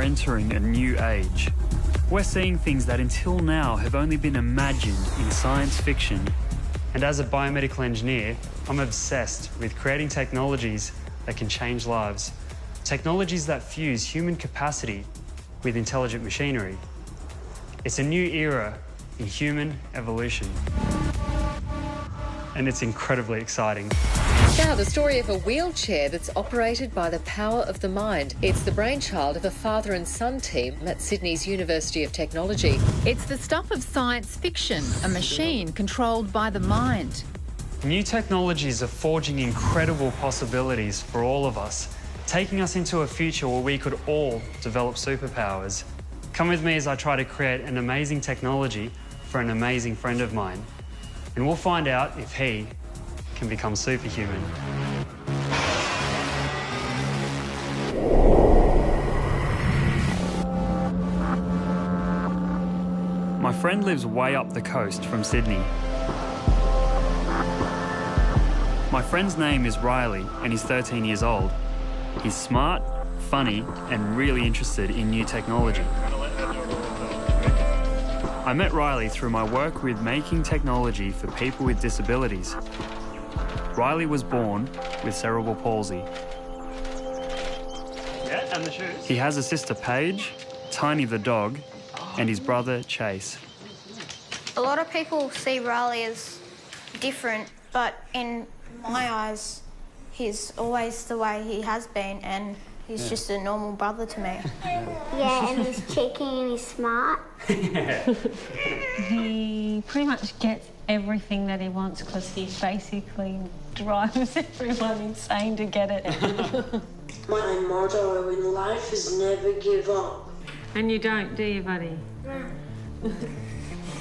entering a new age. We're seeing things that until now have only been imagined in science fiction. And as a biomedical engineer, I'm obsessed with creating technologies that can change lives. Technologies that fuse human capacity with intelligent machinery. It's a new era in human evolution. And it's incredibly exciting. Now, the story of a wheelchair that's operated by the power of the mind. It's the brainchild of a father and son team at Sydney's University of Technology. It's the stuff of science fiction, a machine controlled by the mind. New technologies are forging incredible possibilities for all of us, taking us into a future where we could all develop superpowers. Come with me as I try to create an amazing technology for an amazing friend of mine. And we'll find out if he can become superhuman. My friend lives way up the coast from Sydney. My friend's name is Riley and he's 13 years old. He's smart, funny, and really interested in new technology. I met Riley through my work with making technology for people with disabilities. Riley was born with cerebral palsy. Yeah, and the shoes. He has a sister, Paige, Tiny the dog, and his brother, Chase. A lot of people see Riley as different, but in my eyes, he's always the way he has been, and he's just a normal brother to me. Yeah, and he's cheeky and he's smart. He pretty much gets everything that he wants because he basically drives everyone insane to get it. My motto in life is never give up. And you don't, do you, buddy?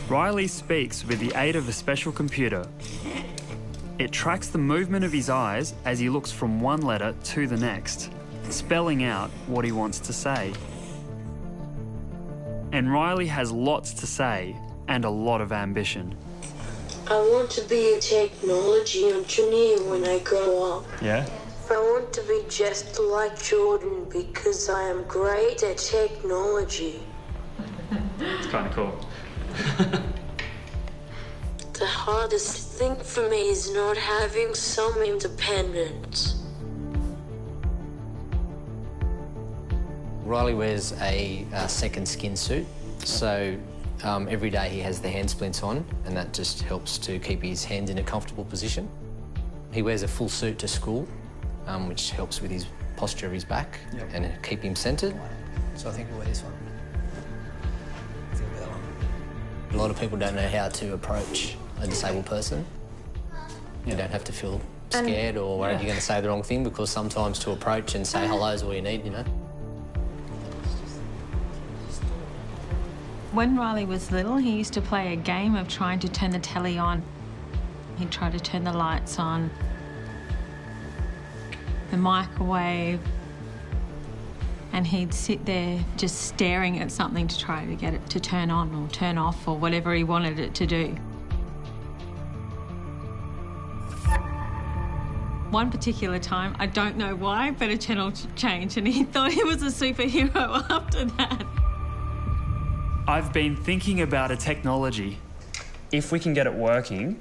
Riley speaks with the aid of a special computer. It tracks the movement of his eyes as he looks from one letter to the next, spelling out what he wants to say. And Riley has lots to say and a lot of ambition. I want to be a technology engineer when I grow up. Yeah? I want to be just like Jordan because I am great at technology. It's kind of cool. The hardest thing for me is not having some independence. Riley wears a second skin suit, so every day he has the hand splints on, and that just helps to keep his hands in a comfortable position. He wears a full suit to school, which helps with his posture of his back and keep him centred. So I think we'll wear this one. I think we'll wear that one. A lot of people don't know how to approach a disabled person. You don't have to feel scared or worried you're going to say the wrong thing, because sometimes to approach and say hello is all you need, you know. When Riley was little, he used to play a game of trying to turn the telly on. He'd try to turn the lights on, the microwave, and he'd sit there just staring at something to try to get it to turn on or turn off or whatever he wanted it to do. One particular time, I don't know why, but a channel changed and he thought he was a superhero after that. I've been thinking about a technology. If we can get it working,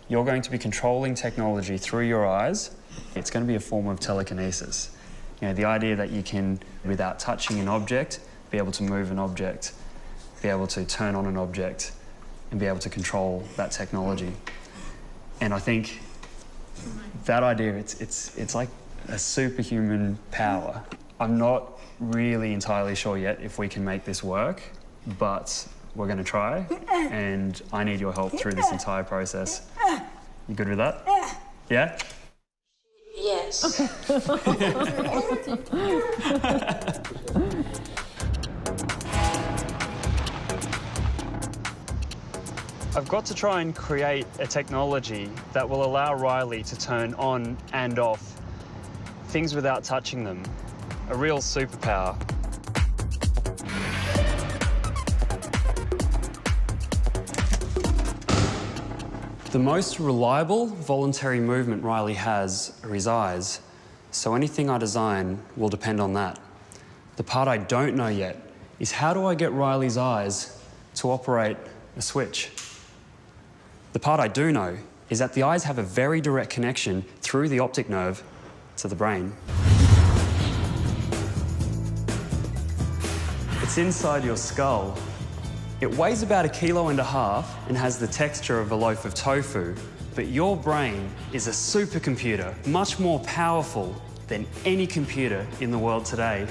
you're going to be controlling technology through your eyes. It's going to be a form of telekinesis. You know, the idea that you can, without touching an object, be able to move an object, be able to turn on an object, and be able to control that technology. And I think that idea, it's like a superhuman power. I'm not really entirely sure yet if we can make this work, but we're going to try, and I need your help through this entire process. You good with that? Yeah? Yes. I've got to try and create a technology that will allow Riley to turn on and off things without touching them. A real superpower. The most reliable voluntary movement Riley has are his eyes, so anything I design will depend on that. The part I don't know yet is how do I get Riley's eyes to operate a switch? The part I do know is that the eyes have a very direct connection through the optic nerve to the brain. It's inside your skull. It weighs about 1.5 kilos and has the texture of a loaf of tofu, but your brain is a supercomputer, much more powerful than any computer in the world today.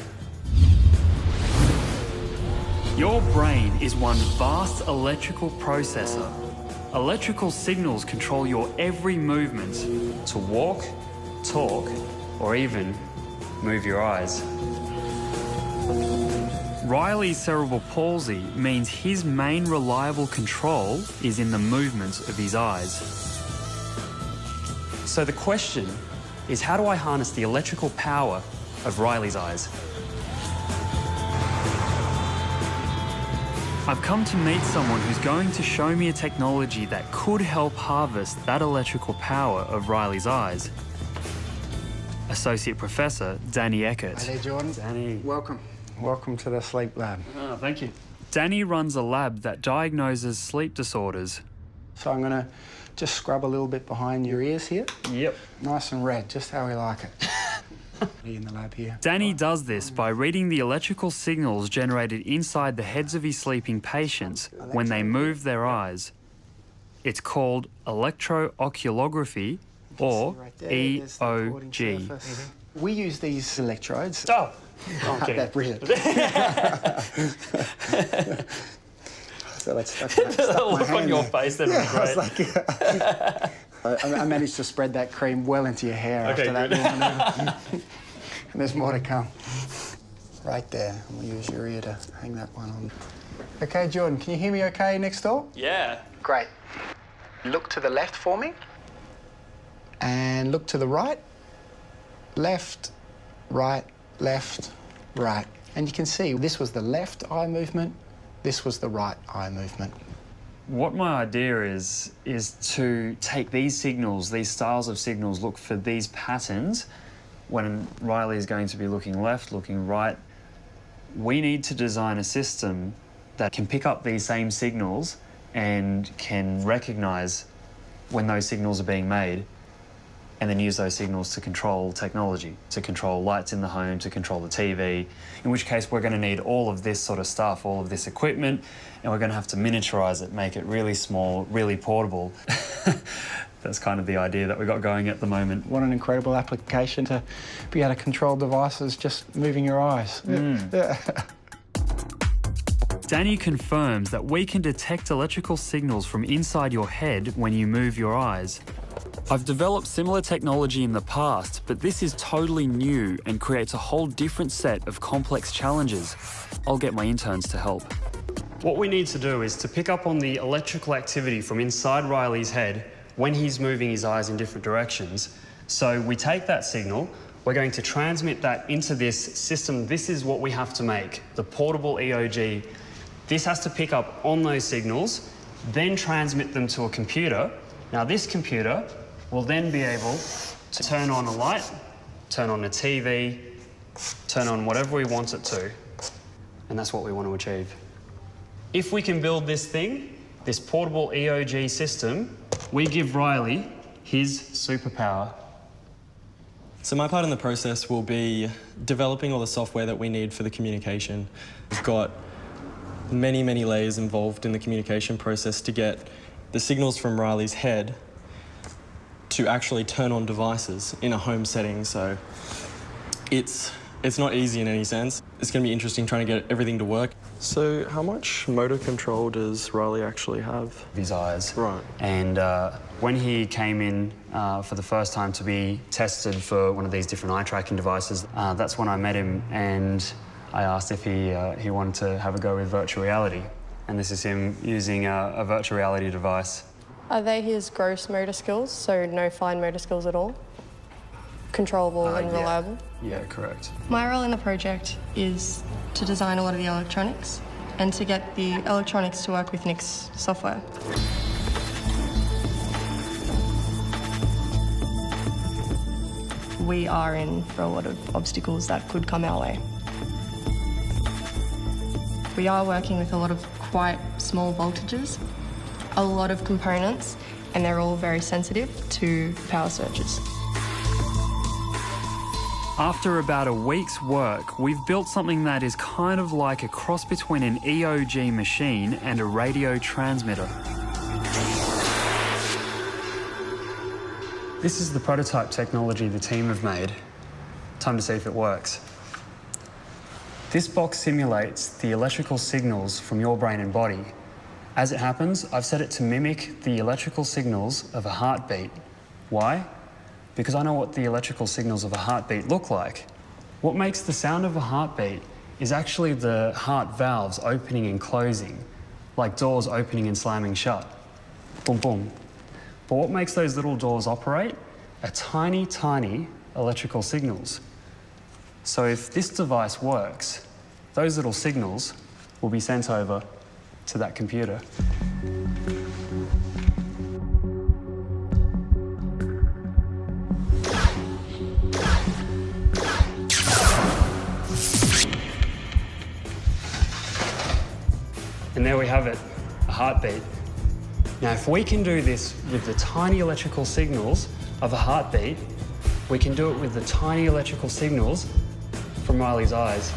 Your brain is one vast electrical processor. Electrical signals control your every movement to walk, talk, or even move your eyes. Riley's cerebral palsy means his main reliable control is in the movement of his eyes. So the question is, how do I harness the electrical power of Riley's eyes? I've come to meet someone who's going to show me a technology that could help harvest that electrical power of Riley's eyes. Associate Professor Danny Eckert. Hi there, Jordan. Danny. Welcome. Welcome to the sleep lab. Oh, thank you. Danny runs a lab that diagnoses sleep disorders. So I'm going to just scrub a little bit behind your ears here. Yep. Nice and red, just how we like it. In the lab here. Danny does this by reading the electrical signals generated inside the heads of his sleeping patients when they move their eyes. It's called electrooculography, or EOG. We use these electrodes. Oh, okay. That's brilliant. So let's stuck The my look hand on your there. face, that'd be great. I managed to spread that cream well into your hair Okay, after good. that. And there's more to come. Right there. I'm going to use your ear to hang that one on. Okay, Jordan, can you hear me okay next door? Yeah. Great. Look to the left for me. And look to the right. Left, right, left, right. And you can see this was the left eye movement, this was the right eye movement. What my idea is to take these signals, these styles of signals, look for these patterns. When Riley is going to be looking left, looking right, we need to design a system that can pick up these same signals and can recognise when those signals are being made, and then use those signals to control technology, to control lights in the home, to control the TV, in which case we're going to need all of this sort of stuff, all of this equipment, and we're going to have to miniaturise it, make it really small, really portable. That's kind of the idea that we've got going at the moment. What an incredible application to be able to control devices just moving your eyes. Yeah. Danny confirms that we can detect electrical signals from inside your head when you move your eyes. I've developed similar technology in the past, but this is totally new and creates a whole different set of complex challenges. I'll get my interns to help. What we need to do is to pick up on the electrical activity from inside Riley's head when he's moving his eyes in different directions. So we take that signal, we're going to transmit that into this system. This is what we have to make, the portable EOG. This has to pick up on those signals, then transmit them to a computer. Now this computer will then be able to turn on a light, turn on a TV, turn on whatever we want it to, and that's what we want to achieve. If we can build this thing, this portable EOG system, we give Riley his superpower. So my part in the process will be developing all the software that we need for the communication. We've got many, many layers involved in the communication process to get the signals from Riley's head to actually turn on devices in a home setting. So it's not easy in any sense. It's going to be interesting trying to get everything to work. So how much motor control does Riley actually have? His eyes. Right. And when he came in for the first time to be tested for one of these different eye tracking devices, that's when I met him, and I asked if he wanted to have a go with virtual reality. And this is him using a virtual reality device. Are they his gross motor skills, so no fine motor skills at all? Controllable and reliable? Yeah, correct. My role in the project is to design a lot of the electronics and to get the electronics to work with Nick's software. We are in for a lot of obstacles that could come our way. We are working with a lot of quite small voltages, a lot of components, and they're all very sensitive to power surges. After about a week's work, we've built something that is kind of like a cross between an EOG machine and a radio transmitter. This is the prototype technology the team have made. Time to see if it works. This box simulates the electrical signals from your brain and body. As it happens, I've set it to mimic the electrical signals of a heartbeat. Why? Because I know what the electrical signals of a heartbeat look like. What makes the sound of a heartbeat is actually the heart valves opening and closing, like doors opening and slamming shut. Boom, boom. But what makes those little doors operate are tiny, tiny electrical signals. So if this device works, those little signals will be sent over to that computer. And there we have it, a heartbeat. Now, if we can do this with the tiny electrical signals of a heartbeat, we can do it with the tiny electrical signals from Riley's eyes.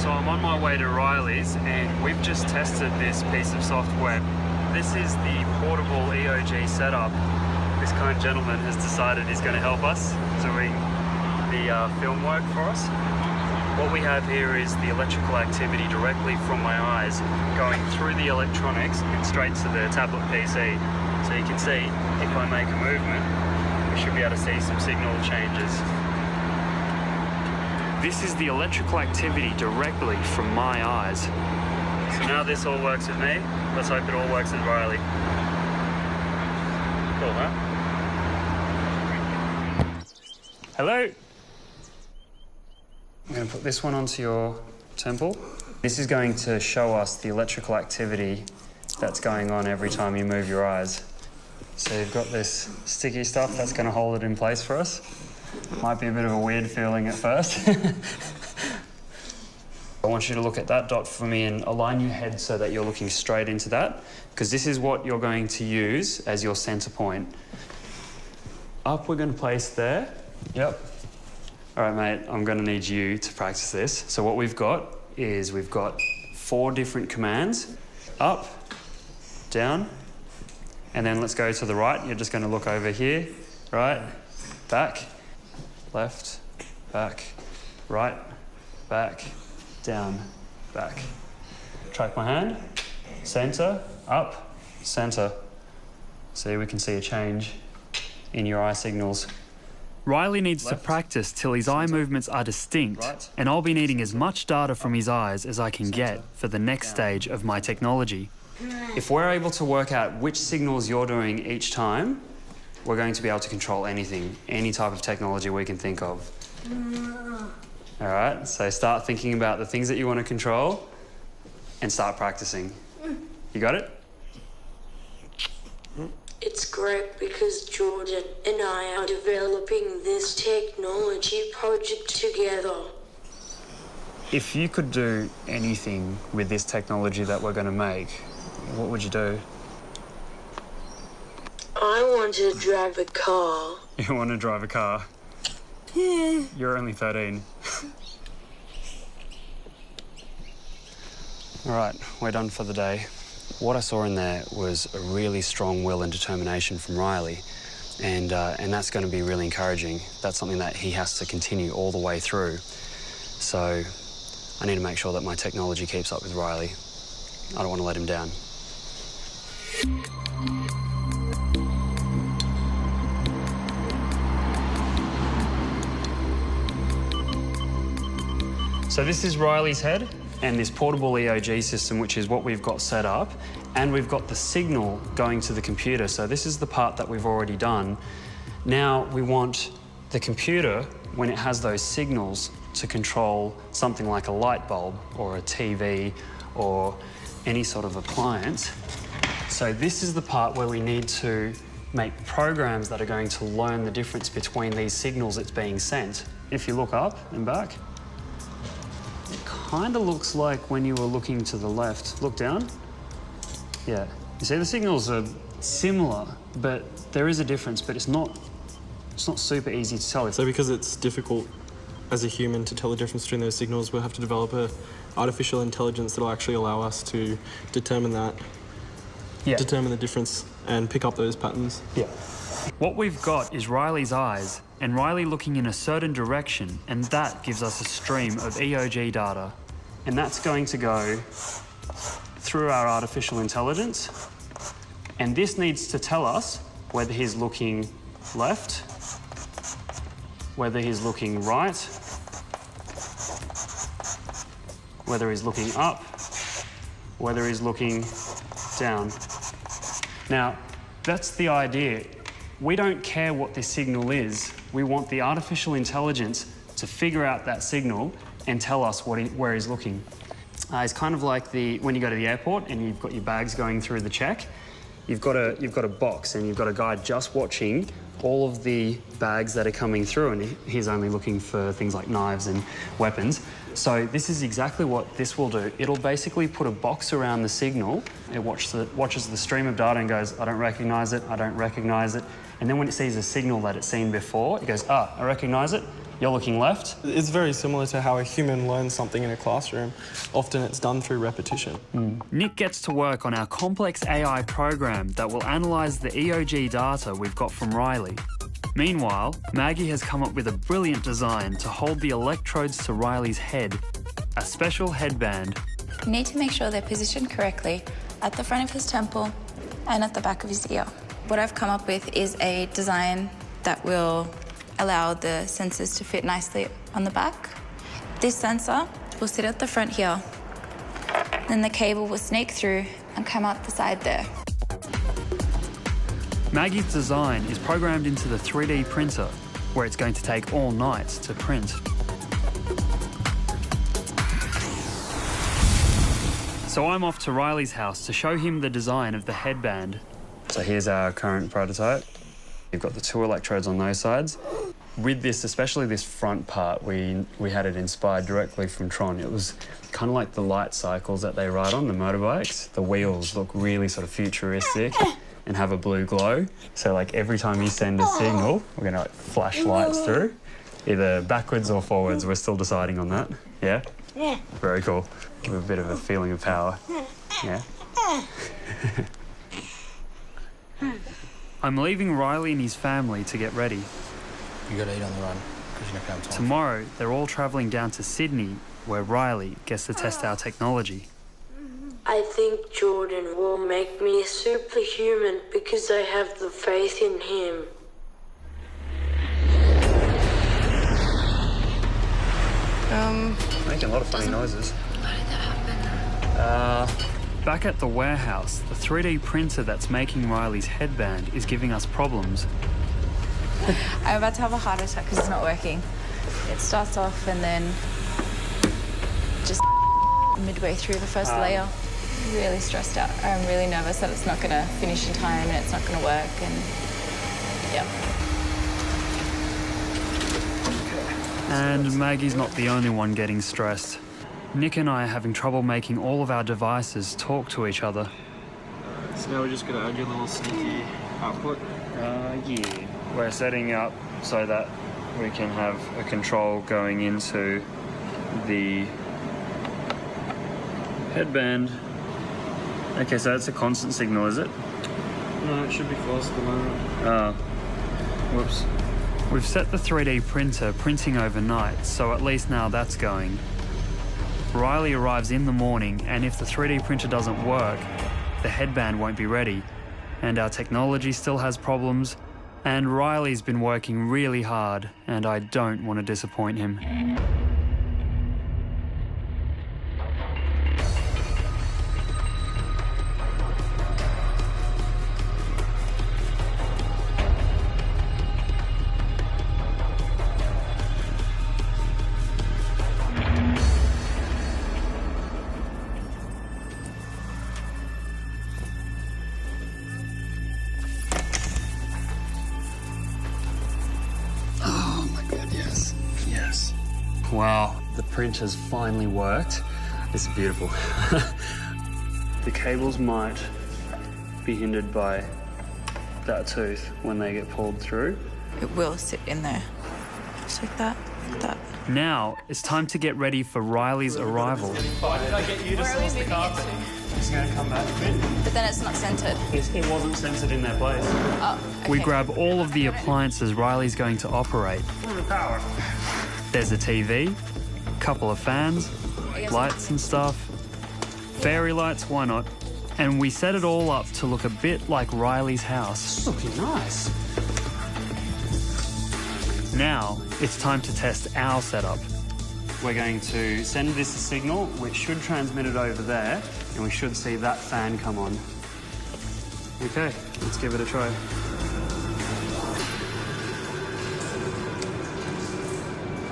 So I'm on my way to Riley's and we've just tested this piece of software. This is the portable EOG setup. This kind gentleman has decided he's going to help us doing the film work for us. What we have here is the electrical activity directly from my eyes going through the electronics and straight to the tablet PC. So you can see if I make a movement, we should be able to see some signal changes. This is the electrical activity directly from my eyes. So now this all works with me. Let's hope it all works with Riley. Cool, huh? Hello? I'm going to put this one onto your temple. This is going to show us the electrical activity that's going on every time you move your eyes. So you've got this sticky stuff that's going to hold it in place for us. Might be a bit of a weird feeling at first. I want you to look at that dot for me and align your head so that you're looking straight into that, because this is what you're going to use as your center point. Up we're going to place there. Yep. All right, mate, I'm going to need you to practice this. So what we've got is we've got 4 different commands. Up, down, and then let's go to the right. You're just going to look over here, right, back, left, back, right, back, down, back. Track my hand, center, up, center. See, we can see a change in your eye signals. Riley needs to practice till his eye movements are distinct, and I'll be needing as much data from his eyes as I can get for the next stage of my technology. If we're able to work out which signals you're doing each time, we're going to be able to control anything, any type of technology we can think of. All right, so start thinking about the things that you want to control and start practicing. You got it? It's great because Jordan and I are developing this technology project together. If you could do anything with this technology that we're going to make, what would you do? I want to drive a car. You want to drive a car? Yeah. You're only 13. All right, we're done for the day. What I saw in there was a really strong will and determination from Riley, and that's going to be really encouraging. That's something that he has to continue all the way through. So I need to make sure that my technology keeps up with Riley. I don't want to let him down. So this is Riley's head and this portable EOG system, which is what we've got set up, and we've got the signal going to the computer. So this is the part that we've already done. Now we want the computer, when it has those signals, to control something like a light bulb or a TV or any sort of appliance. So this is the part where we need to make programs that are going to learn the difference between these signals it's being sent. If you look up and back, it kind of looks like when you were looking to the left. Look down. Yeah. You see, the signals are similar, but there is a difference, but it's not super easy to tell. So because it's difficult as a human to tell the difference between those signals, we'll have to develop a artificial intelligence that'll actually allow us to determine that, determine the difference and pick up those patterns. Yeah. What we've got is Riley's eyes and Riley looking in a certain direction, and that gives us a stream of EOG data. And that's going to go through our artificial intelligence, and this needs to tell us whether he's looking left, whether he's looking right, whether he's looking up, whether he's looking down. Now, that's the idea. We don't care what this signal is. We want the artificial intelligence to figure out that signal and tell us where he's looking. It's kind of like when you go to the airport and you've got your bags going through the check. You've got a box and you've got a guy just watching all of the bags that are coming through, and he's only looking for things like knives and weapons. So this is exactly what this will do. It'll basically put a box around the signal. It watches the stream of data and goes, I don't recognise it, I don't recognise it. And then when it sees a signal that it's seen before, it goes, I recognise it, you're looking left. It's very similar to how a human learns something in a classroom. Often it's done through repetition. Nick gets to work on our complex AI program that will analyse the EOG data we've got from Riley. Meanwhile, Maggie has come up with a brilliant design to hold the electrodes to Riley's head, a special headband. You need to make sure they're positioned correctly at the front of his temple and at the back of his ear. What I've come up with is a design that will allow the sensors to fit nicely on the back. This sensor will sit at the front here. Then the cable will snake through and come out the side there. Maggie's design is programmed into the 3D printer, where it's going to take all night to print. So I'm off to Riley's house to show him the design of the headband. So here's our current prototype. You've got the 2 electrodes on those sides. With this, especially this front part, we had it inspired directly from Tron. It was kind of like the light cycles that they ride on, the motorbikes. The wheels look really sort of futuristic and have a blue glow. So like every time you send a signal, we're gonna like flash lights through, either backwards or forwards. We're still deciding on that. Yeah? Yeah. Very cool. Give a bit of a feeling of power. Yeah? I'm leaving Riley and his family to get ready. You gotta eat on the run, because you're not gonna have time. Tomorrow, they're all travelling down to Sydney, where Riley gets to test our technology. I think Jordan will make me a superhuman because I have the faith in him. Making a lot of funny noises. Why did that happen? Back at the warehouse, the 3D printer that's making Riley's headband is giving us problems. I'm about to have a heart attack because it's not working. It starts off and then just midway through the first layer. Really stressed out. I'm really nervous that it's not going to finish in time and it's not going to work, and yeah. And Maggie's not the only one getting stressed. Nick and I are having trouble making all of our devices talk to each other. So now we're just gonna add your little sneaky output. Yeah. We're setting up so that we can have a control going into the headband. Okay, so that's a constant signal, is it? No, it should be false at the moment. Whoops. We've set the 3D printer printing overnight, so at least now that's going. Riley arrives in the morning, and if the 3D printer doesn't work, the headband won't be ready, and our technology still has problems, and Riley's been working really hard, and I don't want to disappoint him. Wow, the print has finally worked. This is beautiful. The cables might be hindered by that tooth when they get pulled through. It will sit in there. Just like that, like that. Now, it's time to get ready for Riley's arrival. Why did I get you to sauce the carpet? It's going to come back a bit. But then it's not centered. It wasn't centered in their place. Oh, okay. We grab all of the appliances Riley's going to operate. Power. There's a TV, couple of fans, lights and stuff. Fairy lights, why not? And we set it all up to look a bit like Riley's house. It's looking nice. Now, it's time to test our setup. We're going to send this a signal, which should transmit it over there, and we should see that fan come on. Okay, let's give it a try.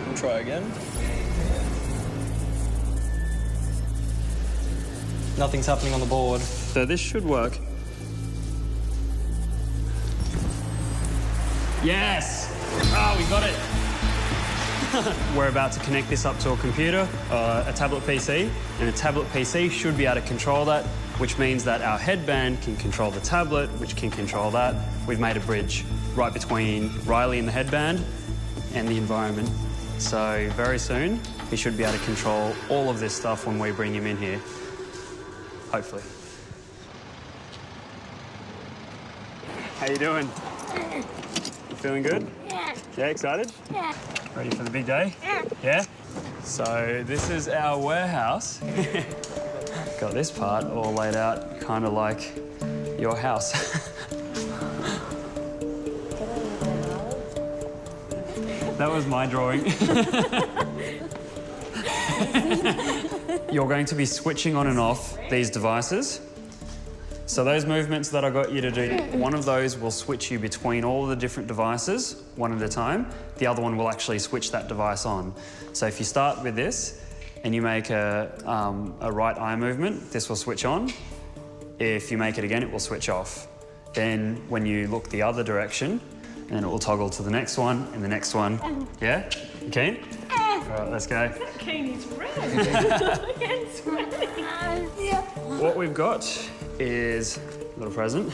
We'll try again. Nothing's happening on the board. So this should work. Yes! Oh, we got it. We're about to connect this up to a computer, a tablet PC, and a tablet PC should be able to control that, which means that our headband can control the tablet, which can control that. We've made a bridge right between Riley and the headband and the environment. So very soon, he should be able to control all of this stuff when we bring him in here. Hopefully. How you doing? You feeling good? Yeah. Yeah, excited? Yeah. Ready for the big day? Yeah? So this is our warehouse. Got this part all laid out kind of like your house. That was my drawing. You're going to be switching on and off these devices. So those movements that I got you to do, one of those will switch you between all the different devices, one at a time. The other one will actually switch that device on. So if you start with this and you make a right eye movement, this will switch on. If you make it again, it will switch off. Then when you look the other direction, then it will toggle to the next one and the next one. Yeah? You keen? All right, let's go. Keen is red. It's red. What we've got is a little present.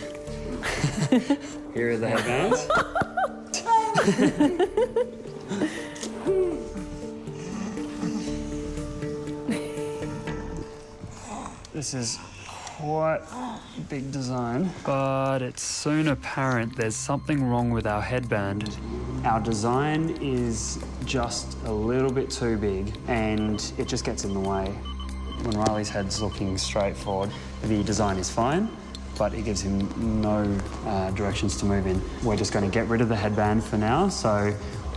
Here are the headbands. This is quite a big design, but it's soon apparent there's something wrong with our headband. Our design is just a little bit too big and it just gets in the way. When Riley's head's looking straight forward, the design is fine, but it gives him no directions to move in. We're just going to get rid of the headband for now, so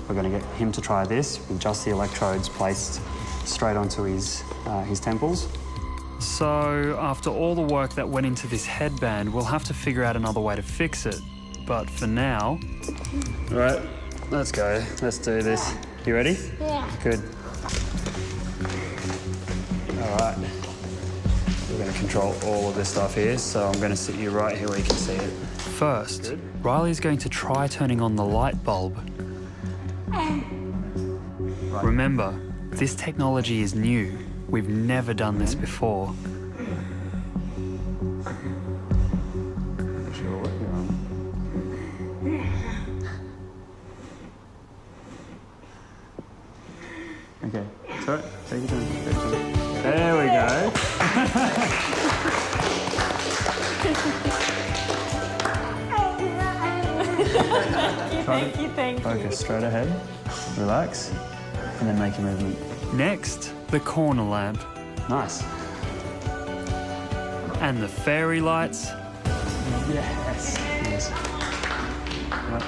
we're going to get him to try this with just the electrodes placed straight onto his temples. So after all the work that went into this headband, we'll have to figure out another way to fix it. But for now... All right, let's go. Let's do this. You ready? Yeah. Good. All right. We're going to control all of this stuff here, so I'm going to sit you right here where you can see it. First, good. Riley's going to try turning on the light bulb. Uh. Right. Remember, this technology is new. We've never done this before. Okay, sorry, take your time. There we go. Thank you. Focus straight ahead, relax, and then make your movement. Next, the corner lamp. Nice. And the fairy lights. Yes. Yes. Right.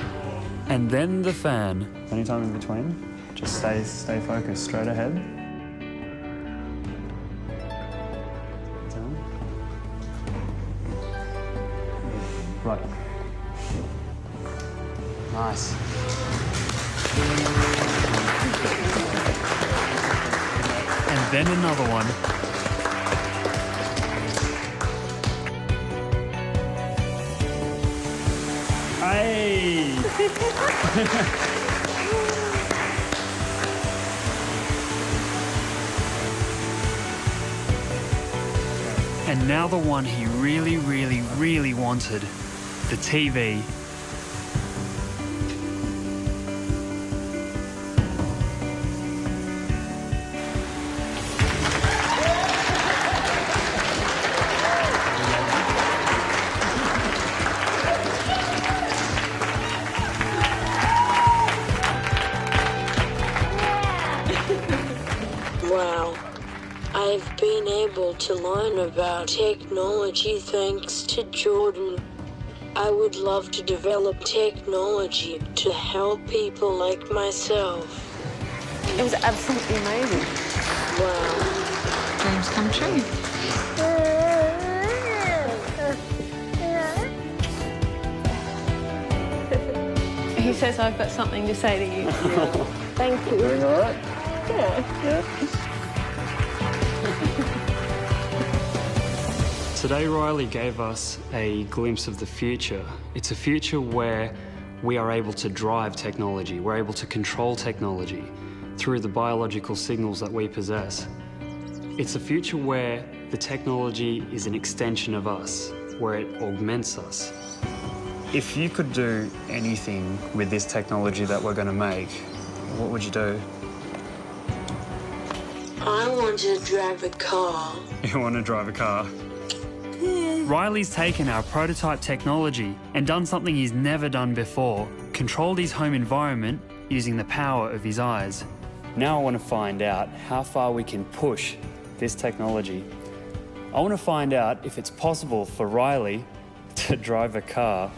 And then the fan. Anytime in between, just stay focused, straight ahead. Right. Nice. And then another one. Hey! And now the one he really, really, really wanted, the TV. Wow. I've been able to learn about technology thanks to Jordan. I would love to develop technology to help people like myself. It was absolutely amazing. Wow. Dreams come true. He says I've got something to say to you. Thank you. Doing all right? Yeah. Today, Riley gave us a glimpse of the future. It's a future where we are able to drive technology. We're able to control technology through the biological signals that we possess. It's a future where the technology is an extension of us, where it augments us. If you could do anything with this technology that we're going to make, what would you do? I want to drive a car. You want to drive a car? Riley's taken our prototype technology and done something he's never done before, controlled his home environment using the power of his eyes. Now I want to find out how far we can push this technology. I want to find out if it's possible for Riley to drive a car